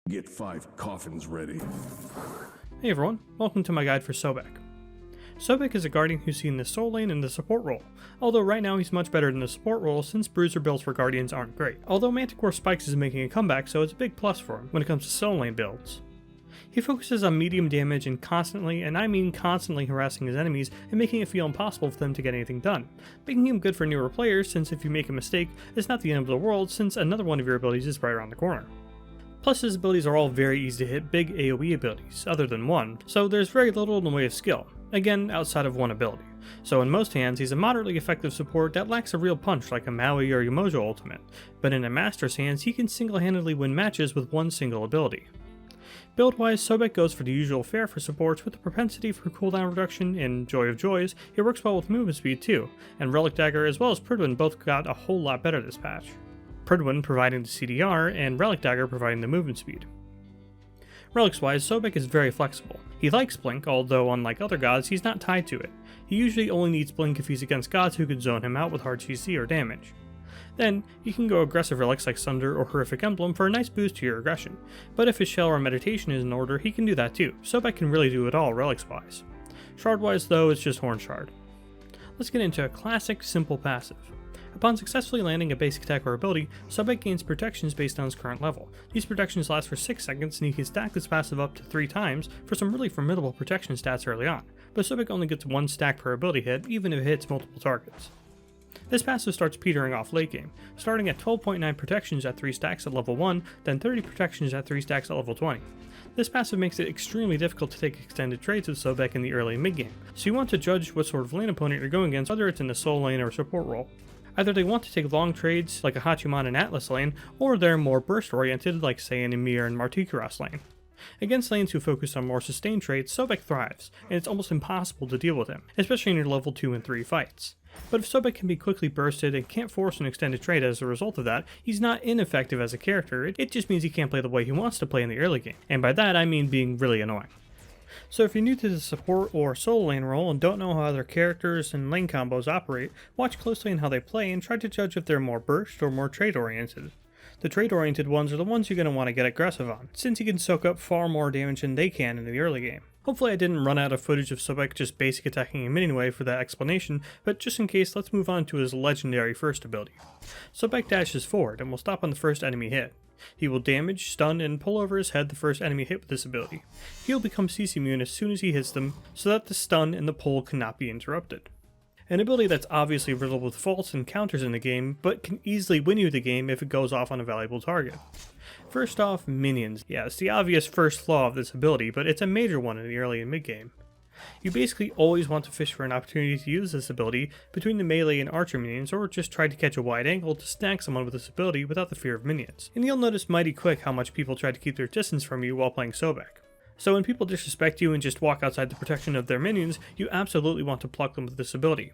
Get 5 coffins ready. Hey everyone, welcome to my guide for Sobek. Sobek is a guardian who's seen the soul lane and the support role, although right now he's much better than the support role since bruiser builds for guardians aren't great, although Manticore Spikes is making a comeback, so it's a big plus for him when it comes to soul lane builds. He focuses on medium damage and constantly, and I mean constantly, harassing his enemies and making it feel impossible for them to get anything done, making him good for newer players since if you make a mistake, it's not the end of the world since another one of your abilities is right around the corner. Plus his abilities are all very easy to hit big AoE abilities, other than one, so there's very little in the way of skill, again outside of one ability. So in most hands he's a moderately effective support that lacks a real punch like a Maui or Yomojo ultimate, but in a master's hands he can single-handedly win matches with one single ability. Build-wise, Sobek goes for the usual fare for supports with a propensity for cooldown reduction in Joy of Joys. He works well with movement speed too, and Relic Dagger as well as Pridwin both got a whole lot better this patch. Pridwin providing the CDR, and Relic Dagger providing the movement speed. Relics-wise, Sobek is very flexible. He likes Blink, although unlike other gods, he's not tied to it. He usually only needs Blink if he's against gods who could zone him out with hard CC or damage. Then, you can go aggressive relics like Sunder or Horrific Emblem for a nice boost to your aggression, but if his Shell or Meditation is in order, he can do that too. Sobek can really do it all relics-wise. Shard-wise though, it's just Horn Shard. Let's get into a classic, simple passive. Upon successfully landing a basic attack or ability, Sobek gains protections based on his current level. These protections last for 6 seconds and he can stack this passive up to 3 times for some really formidable protection stats early on, but Sobek only gets 1 stack per ability hit even if it hits multiple targets. This passive starts petering off late game, starting at 12.9 protections at 3 stacks at level 1, then 30 protections at 3 stacks at level 20. This passive makes it extremely difficult to take extended trades with Sobek in the early and mid game, so you want to judge what sort of lane opponent you're going against, whether it's in the soul lane or support role. Either they want to take long trades like a Hachiman and Atlas lane, or they're more burst oriented like say an Emir and Martikuras lane. Against lanes who focus on more sustained trades, Sobek thrives, and it's almost impossible to deal with him, especially in your level 2 and 3 fights. But if Sobek can be quickly bursted and can't force an extended trade as a result of that, he's not ineffective as a character, it just means he can't play the way he wants to play in the early game, and by that I mean being really annoying. So if you're new to the support or solo lane role and don't know how other characters and lane combos operate, watch closely on how they play and try to judge if they're more burst or more trade oriented. The trade oriented ones are the ones you're going to want to get aggressive on, since you can soak up far more damage than they can in the early game. Hopefully I didn't run out of footage of Sobek just basic attacking in minion way for that explanation, but just in case, let's move on to his legendary first ability. Sobek dashes forward and will stop on the first enemy hit. He will damage, stun, and pull over his head the first enemy hit with this ability. He will become CC immune as soon as he hits them, so that the stun and the pull cannot be interrupted. An ability that's obviously riddled with faults and counters in the game, but can easily win you the game if it goes off on a valuable target. First off, minions. Yeah, it's the obvious first flaw of this ability, but it's a major one in the early and mid game. You basically always want to fish for an opportunity to use this ability between the melee and archer minions, or just try to catch a wide angle to snag someone with this ability without the fear of minions. And you'll notice mighty quick how much people try to keep their distance from you while playing Sobek. So when people disrespect you and just walk outside the protection of their minions, you absolutely want to pluck them with this ability.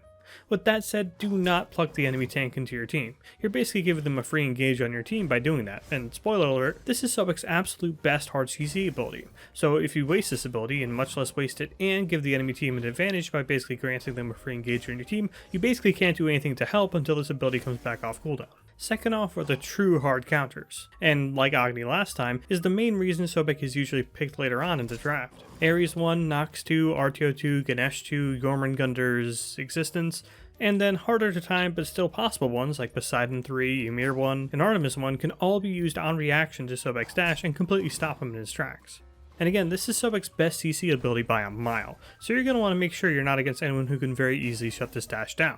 With that said, do not pluck the enemy tank into your team. You're basically giving them a free engage on your team by doing that, and spoiler alert, this is Sobek's absolute best hard CC ability. So if you waste this ability, and much less waste it, and give the enemy team an advantage by basically granting them a free engage on your team, you basically can't do anything to help until this ability comes back off cooldown. Second off are the true hard counters, and like Agni last time, is the main reason Sobek is usually picked later on in the draft. Ares 1, Nox 2, RTO 2, Ganesh 2, Jormungandr's Existence, and then harder to time but still possible ones like Poseidon 3, Ymir 1, and Artemis 1 can all be used on reaction to Sobek's dash and completely stop him in his tracks. And again, this is Sobek's best CC ability by a mile, so you're going to want to make sure you're not against anyone who can very easily shut this dash down.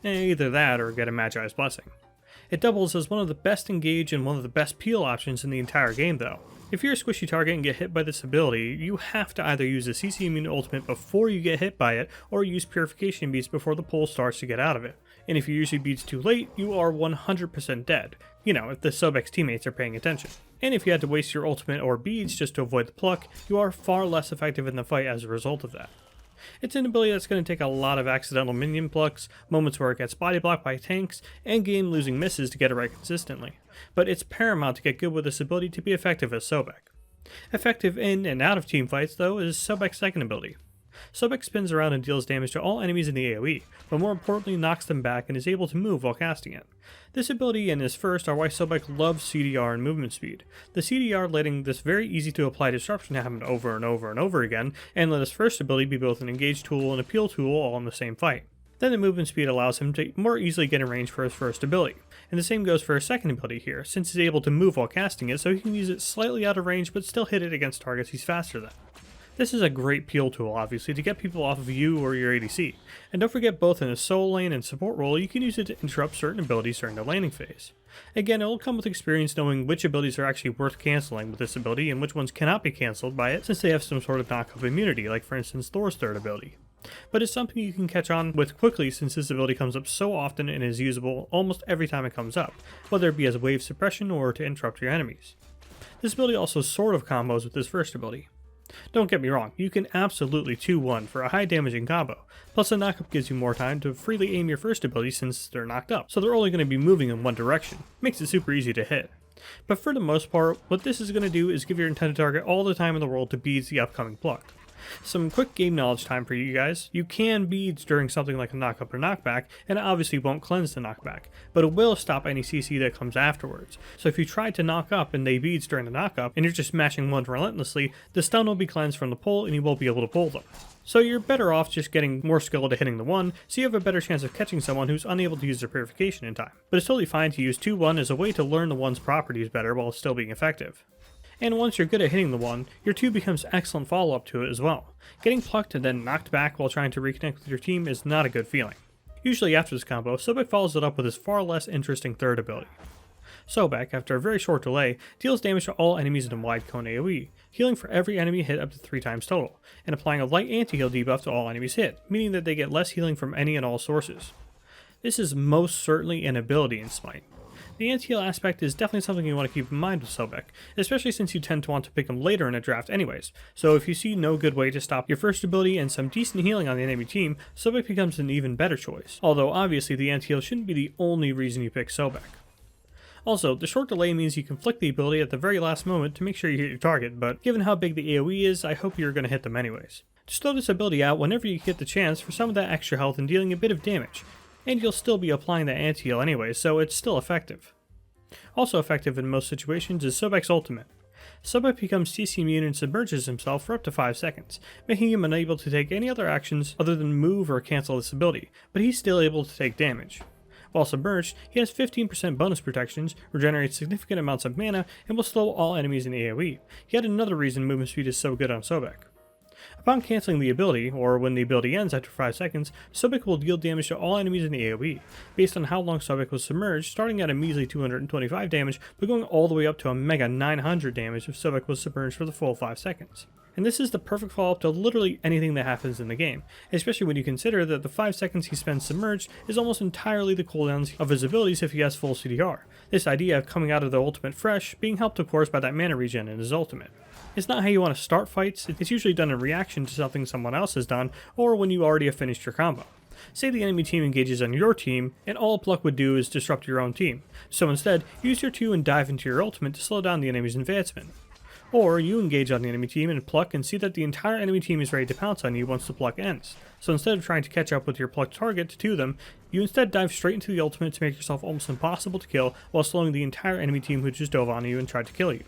Either that or get a Magi's Blessing. It doubles as one of the best engage and one of the best peel options in the entire game though. If you're a squishy target and get hit by this ability, you have to either use a CC immune ultimate before you get hit by it, or use Purification Beads before the pull starts to get out of it. And if you use your beads too late, you are 100% dead. You know, if the Sobek's teammates are paying attention. And if you had to waste your ultimate or beads just to avoid the pluck, you are far less effective in the fight as a result of that. It's an ability that's going to take a lot of accidental minion plucks, moments where it gets body blocked by tanks, and game losing misses to get it right consistently. But it's paramount to get good with this ability to be effective as Sobek. Effective in and out of team fights though is Sobek's second ability. Sobek spins around and deals damage to all enemies in the AoE, but more importantly knocks them back and is able to move while casting it. This ability and his first are why Sobek loves CDR and movement speed. The CDR letting this very easy to apply disruption happen over and over and over again, and let his first ability be both an engage tool and a peel tool all in the same fight. Then the movement speed allows him to more easily get in range for his first ability, and the same goes for his second ability here, since he's able to move while casting it so he can use it slightly out of range but still hit it against targets he's faster than. This is a great peel tool obviously to get people off of you or your ADC, and don't forget both in a solo lane and support role you can use it to interrupt certain abilities during the laning phase. Again, it will come with experience knowing which abilities are actually worth cancelling with this ability and which ones cannot be cancelled by it since they have some sort of knockup immunity, like for instance Thor's third ability. But it's something you can catch on with quickly since this ability comes up so often and is usable almost every time it comes up, whether it be as wave suppression or to interrupt your enemies. This ability also sort of combos with this first ability. Don't get me wrong, you can absolutely 2-1 for a high damaging combo, plus the knockup gives you more time to freely aim your first ability since they're knocked up, so they're only going to be moving in one direction, makes it super easy to hit. But for the most part, what this is going to do is give your intended target all the time in the world to beads the upcoming pluck. Some quick game knowledge time for you guys. You can beads during something like a knockup or knockback, and it obviously won't cleanse the knockback, but it will stop any CC that comes afterwards. So if you try to knock up and they beads during the knockup, and you're just mashing one relentlessly, the stun will be cleansed from the pull and you won't be able to pull them. So you're better off just getting more skill at hitting the one, so you have a better chance of catching someone who's unable to use their purification in time. But it's totally fine to use 2-1 as a way to learn the one's properties better while still being effective. And once you're good at hitting the one, your 2 becomes excellent follow-up to it as well. Getting plucked and then knocked back while trying to reconnect with your team is not a good feeling. Usually after this combo, Sobek follows it up with his far less interesting third ability. Sobek, after a very short delay, deals damage to all enemies in a wide cone AoE, healing for every enemy hit up to 3 times total, and applying a light anti-heal debuff to all enemies hit, meaning that they get less healing from any and all sources. This is most certainly an ability in SMITE. The anti-heal aspect is definitely something you want to keep in mind with Sobek, especially since you tend to want to pick him later in a draft anyways, so if you see no good way to stop your first ability and some decent healing on the enemy team, Sobek becomes an even better choice, although obviously the anti-heal shouldn't be the only reason you pick Sobek. Also, the short delay means you can flick the ability at the very last moment to make sure you hit your target, but given how big the AoE is, I hope you're going to hit them anyways. Just throw this ability out whenever you get the chance for some of that extra health and dealing a bit of damage, and you'll still be applying that anti-heal anyway, so it's still effective. Also effective in most situations is Sobek's ultimate. Sobek becomes CC immune and submerges himself for up to 5 seconds, making him unable to take any other actions other than move or cancel this ability, but he's still able to take damage. While submerged, he has 15% bonus protections, regenerates significant amounts of mana, and will slow all enemies in AoE. Yet another reason movement speed is so good on Sobek. Upon cancelling the ability, or when the ability ends after 5 seconds, Sobek will deal damage to all enemies in the AoE, based on how long Sobek was submerged, starting at a measly 225 damage, but going all the way up to a mega 900 damage if Sobek was submerged for the full 5 seconds. And this is the perfect follow-up to literally anything that happens in the game, especially when you consider that the 5 seconds he spends submerged is almost entirely the cooldowns of his abilities if he has full CDR. This idea of coming out of the ultimate fresh being helped of course by that mana regen in his ultimate. It's not how you want to start fights, it's usually done in reaction to something someone else has done, or when you already have finished your combo. Say the enemy team engages on your team, and all Pluck would do is disrupt your own team, so instead, use your 2 and dive into your ultimate to slow down the enemy's advancement. Or you engage on the enemy team and pluck and see that the entire enemy team is ready to pounce on you once the pluck ends. So instead of trying to catch up with your plucked target to them, you instead dive straight into the ultimate to make yourself almost impossible to kill while slowing the entire enemy team who just dove on you and tried to kill you.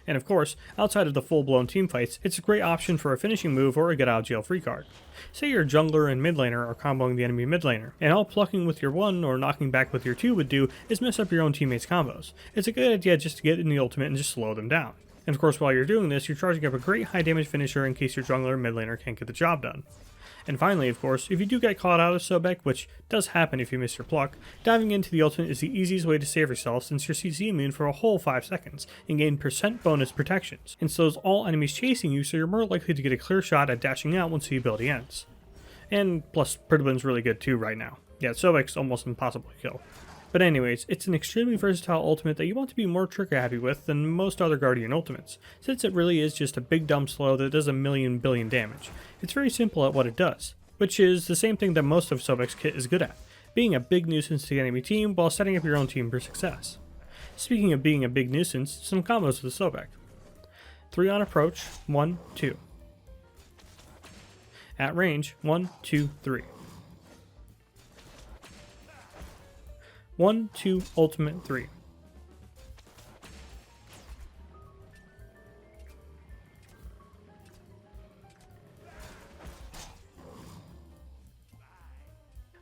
And of course, outside of the full-blown team fights, it's a great option for a finishing move or a get-out-of-jail-free card. Say your jungler and mid laner are comboing the enemy mid laner, and all plucking with your 1 or knocking back with your 2 would do is mess up your own teammates' combos. It's a good idea just to get in the ultimate and just slow them down. And of course, while you're doing this, you're charging up a great high damage finisher in case your jungler or mid laner can't get the job done. And finally, of course, if you do get caught out of Sobek, which does happen if you miss your pluck, diving into the ultimate is the easiest way to save yourself since you're CC immune for a whole 5 seconds, and gain % bonus protections, and slows all enemies chasing you so you're more likely to get a clear shot at dashing out once the ability ends. And plus, Pridwin's really good too right now. Yeah, Sobek's almost impossible to kill. But anyways, it's an extremely versatile ultimate that you want to be more trigger happy with than most other Guardian ultimates, since it really is just a big dumb slow that does a million billion damage. It's very simple at what it does, which is the same thing that most of Sobek's kit is good at, being a big nuisance to the enemy team while setting up your own team for success. Speaking of being a big nuisance, some combos with Sobek. 3 on approach, 1, 2. At range, 1, 2, 3. 1, 2, ultimate 3.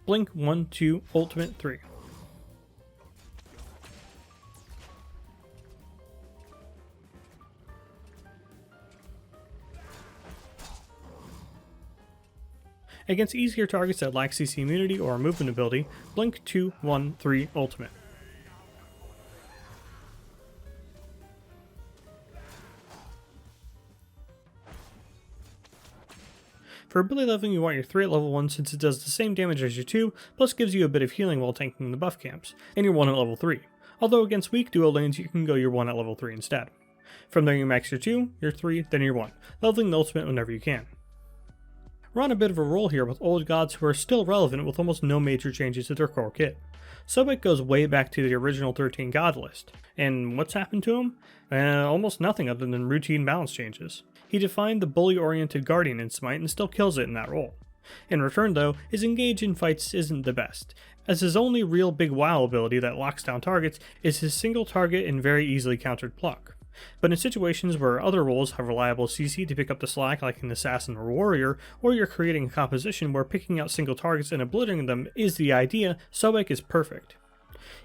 Blink 1, 2, ultimate 3. Against easier targets that lack CC immunity or movement ability, blink 2, 1, 3, ultimate. For ability leveling, you want your 3 at level 1 since it does the same damage as your 2, plus gives you a bit of healing while tanking the buff camps, and your 1 at level 3. Although against weak duo lanes, you can go your 1 at level 3 instead. From there you max your 2, your 3, then your 1, leveling the ultimate whenever you can. We're on a bit of a roll here with old gods who are still relevant with almost no major changes to their core kit. Sobek goes way back to the original 13 god list, and what's happened to him? Almost nothing other than routine balance changes. He defined the bully-oriented guardian in SMITE and still kills it in that role. In return though, his engage in fights isn't the best, as his only real big wow ability that locks down targets is his single target and very easily countered pluck. But in situations where other roles have reliable CC to pick up the slack like an assassin or warrior, or you're creating a composition where picking out single targets and obliterating them is the idea, Sobek is perfect.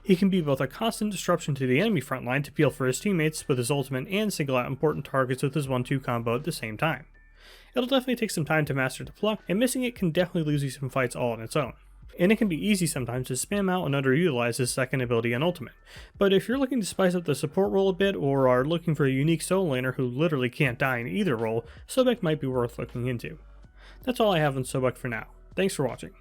He can be both a constant disruption to the enemy front line to peel for his teammates with his ultimate and single out important targets with his 1-2 combo at the same time. It'll definitely take some time to master the pluck, and missing it can definitely lose you some fights all on its own. And it can be easy sometimes to spam out and underutilize his second ability and ultimate. But if you're looking to spice up the support role a bit, or are looking for a unique solo laner who literally can't die in either role, Sobek might be worth looking into. That's all I have on Sobek for now. Thanks for watching.